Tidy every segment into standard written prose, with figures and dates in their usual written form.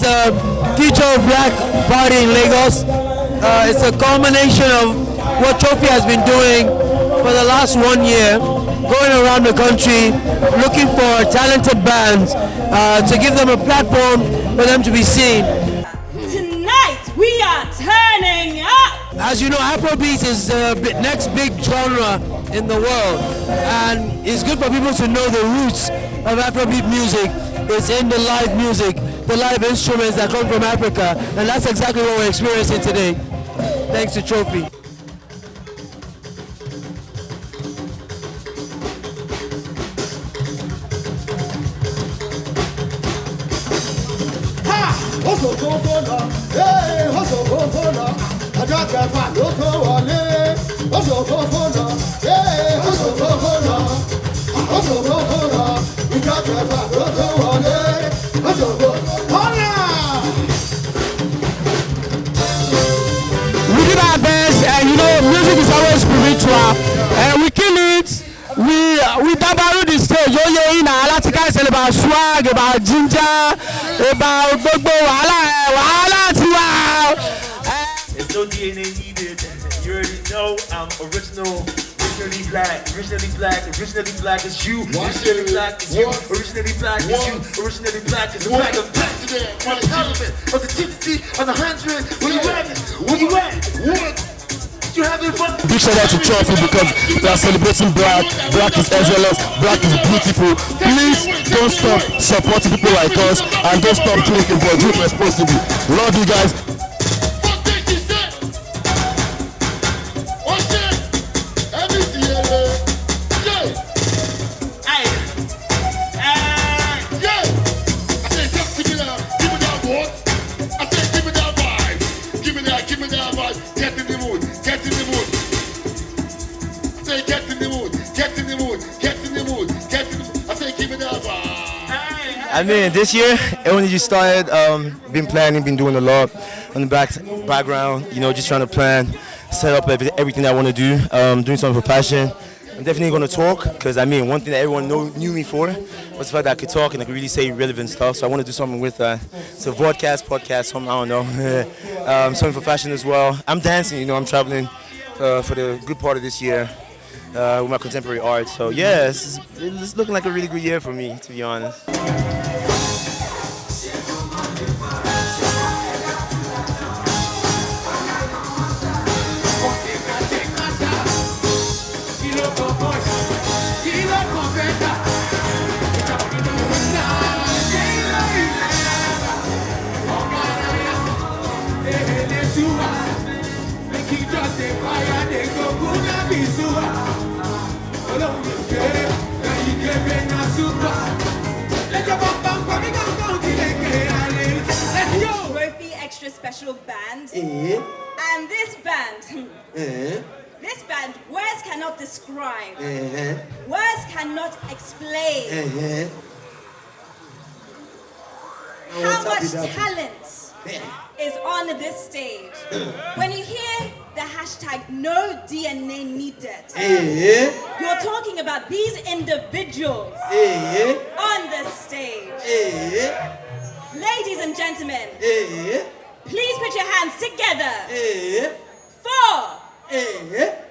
the Future of Black Party in Lagos. It's a culmination of what Trophy has been doing for the last 1 year, going around the country looking for talented bands to give them a platform for them to be seen. Tonight we are turning up! As you know, Afrobeat is the next big genre in the world, and it's good for people to know the roots of Afrobeat music. It's in the live music, the live instruments that come from Africa, and that's exactly what we're experiencing today, thanks to Trophy. We did our best, and you know, music is always spiritual, and we kill it. We dabaru the stage. Oh yeah, in Alatika is about swag, about ginger, about gbogbo wahala tiwa. There's no DNA needed. You already know I'm original. Originally black, originally black, originally black is you. Originally black is you. Originally black is you. Originally black is the black of president, on the parliament, on the 50, on the 100. Where you at? Where you at? What? You having fun? Big shout out to Trophy because they are celebrating black. Black is excellence. Black is beautiful. Please don't stop supporting people like us, and don't stop drinking, but drink responsibly. Love you guys. I mean, this year, it only just started, been planning, been doing a lot on the background, you know, just trying to plan, set up everything I want to do, doing something for passion. I'm definitely going to talk, because I mean, one thing that everyone knew me for was the fact that I could talk and I could really say relevant stuff, so I want to do something with that. So podcast, something, I don't know, something for fashion as well. I'm dancing, you know, I'm traveling for the good part of this year. With my contemporary art, so yeah, it's looking like a really good year for me, to be honest. Trophy Extra Special Band. And this band, this band, words cannot describe. Words cannot explain how much talent is on this stage. When you hear the hashtag no DNA needed, you're talking about these individuals on the stage. Ladies and gentlemen, please put your hands together for Zenith!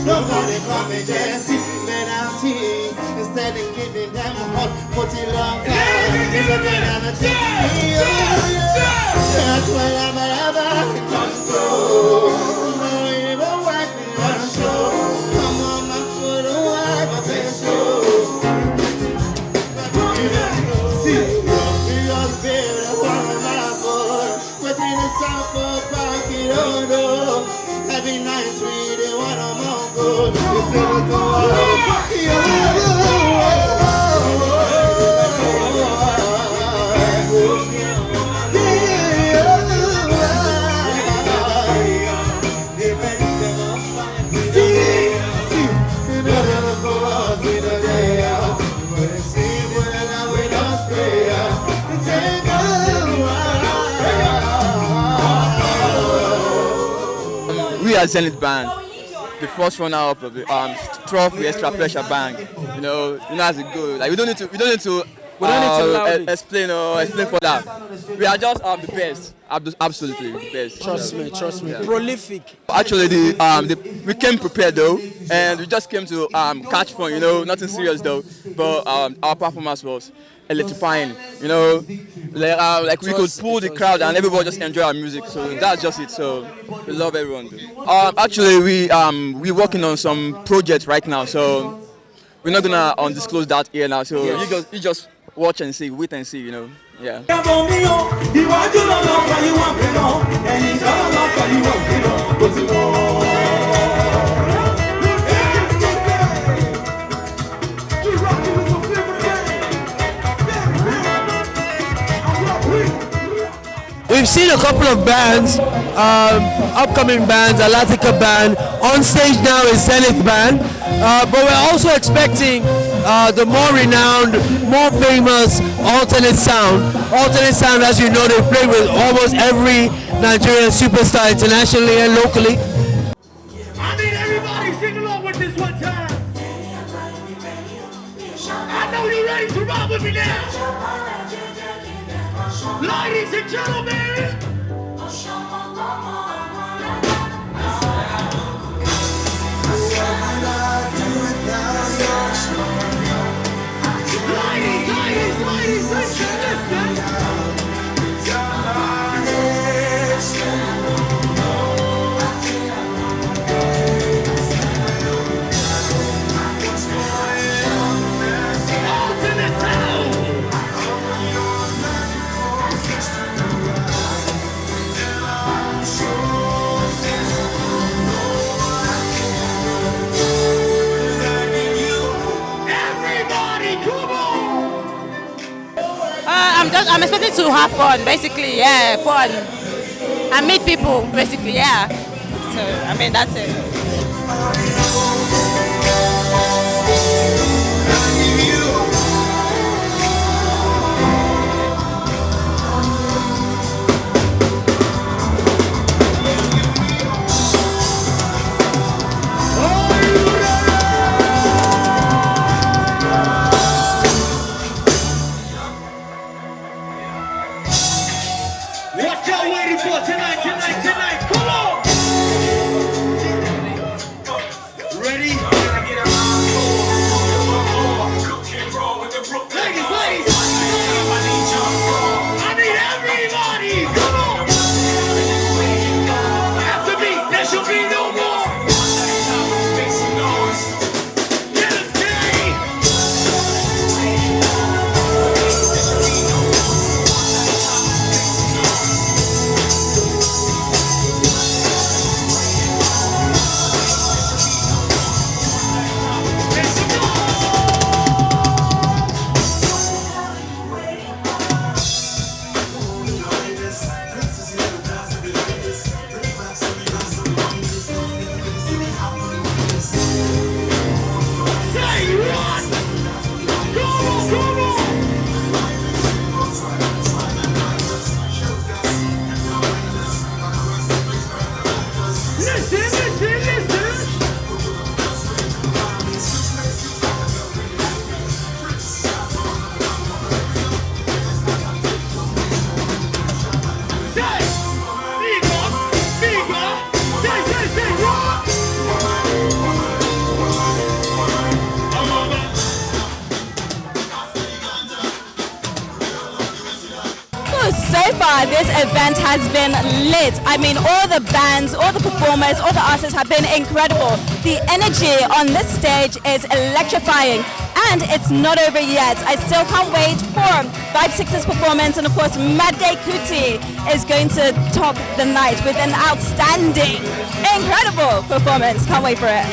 Nobody call me Jesse, man, I'm T. Instead of giving them hot, put it long time. It's a man I'm a T. That's why I'm a control. No, you won't wipe me on the show. Come on, my foot, wipe my face, show. Every night we they want a more good. We are Zenith band, the first runner-up of the trophy extra pressure band. You know as it goes. Like we don't need to explain for that. We are just the best, absolutely the best. Trust me. Yeah. Prolific. Actually, we came prepared though, and we just came to catch fun. You know, nothing serious though. But our performance was electrifying. You know, like we could pull the crowd and everybody just enjoy our music. So that's just it. So we love everyone. Actually, we're working on some projects right now. So we're not gonna undisclose that here now. So you just watch and see, wait and see. You know, yeah. We've seen a couple of bands, upcoming bands, Alatica band. On stage now is Zenith band, but we're also expecting the more renowned, more famous Alternate Sound. Alternate Sound, as you know, they play with almost every Nigerian superstar internationally and locally. I need everybody sing along with this one time. I know you're ready to rock with me now. Ladies and gentlemen, ladies, listen. I'm expecting to have fun, basically, yeah, fun. And meet people, basically, yeah. So, I mean, that's it. What y'all waiting for tonight? Come on! Ready? Ladies! I need everybody! Come on! After me, there shall be no more! Get a day! So far, this event has been lit. I mean, all the bands, all the performers, all the artists have been incredible. The energy on this stage is electrifying, and it's not over yet. I still can't wait for Vibe 6's performance, and of course, Mad Day Kuti is going to top the night with an outstanding, incredible performance. Can't wait for it.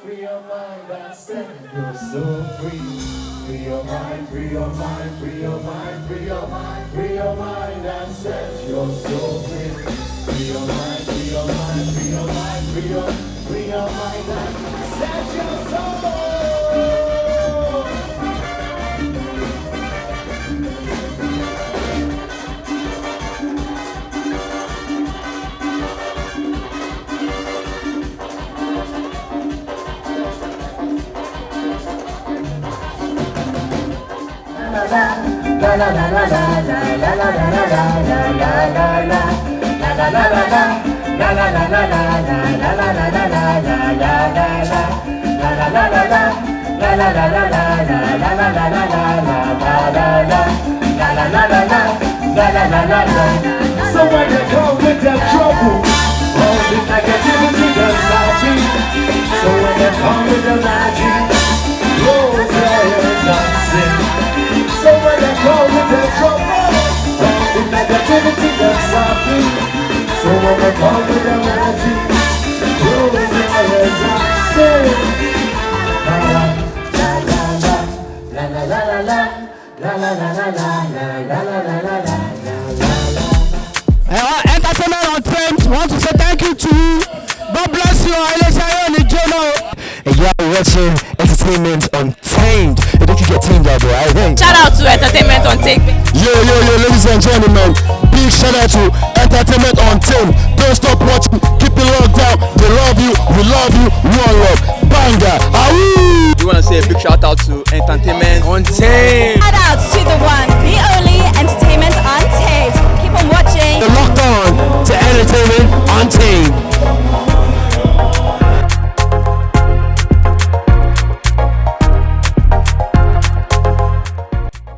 Free your mind, that's it. You're so free. Free your mind, free your mind, free your mind, free your mind, free your mind, that's it. You're so free. Free your mind, free your mind, free your mind, free your mind, that's it. You're so free. So when you come with that trouble, all the negativity does happy. So when you come with the magic, close your ears and sing. So when you come with the trouble, all the negativity does happy. So when you come with the magic, close your ears and sing. La la la la la la la la la la la la la la. Entertainment on Trend, want to say thank you to you. God bless you. And you are watching Entertainment Untamed. Hey, don't you get tamed out there, I think. Shout out to Entertainment Untamed. Yo, ladies and gentlemen. Big shout out to Entertainment Untamed. Don't stop watching. Keep it locked down. They love you. We love you. One love. Banger. We want to say a big shout out to Entertainment Shout Untamed. out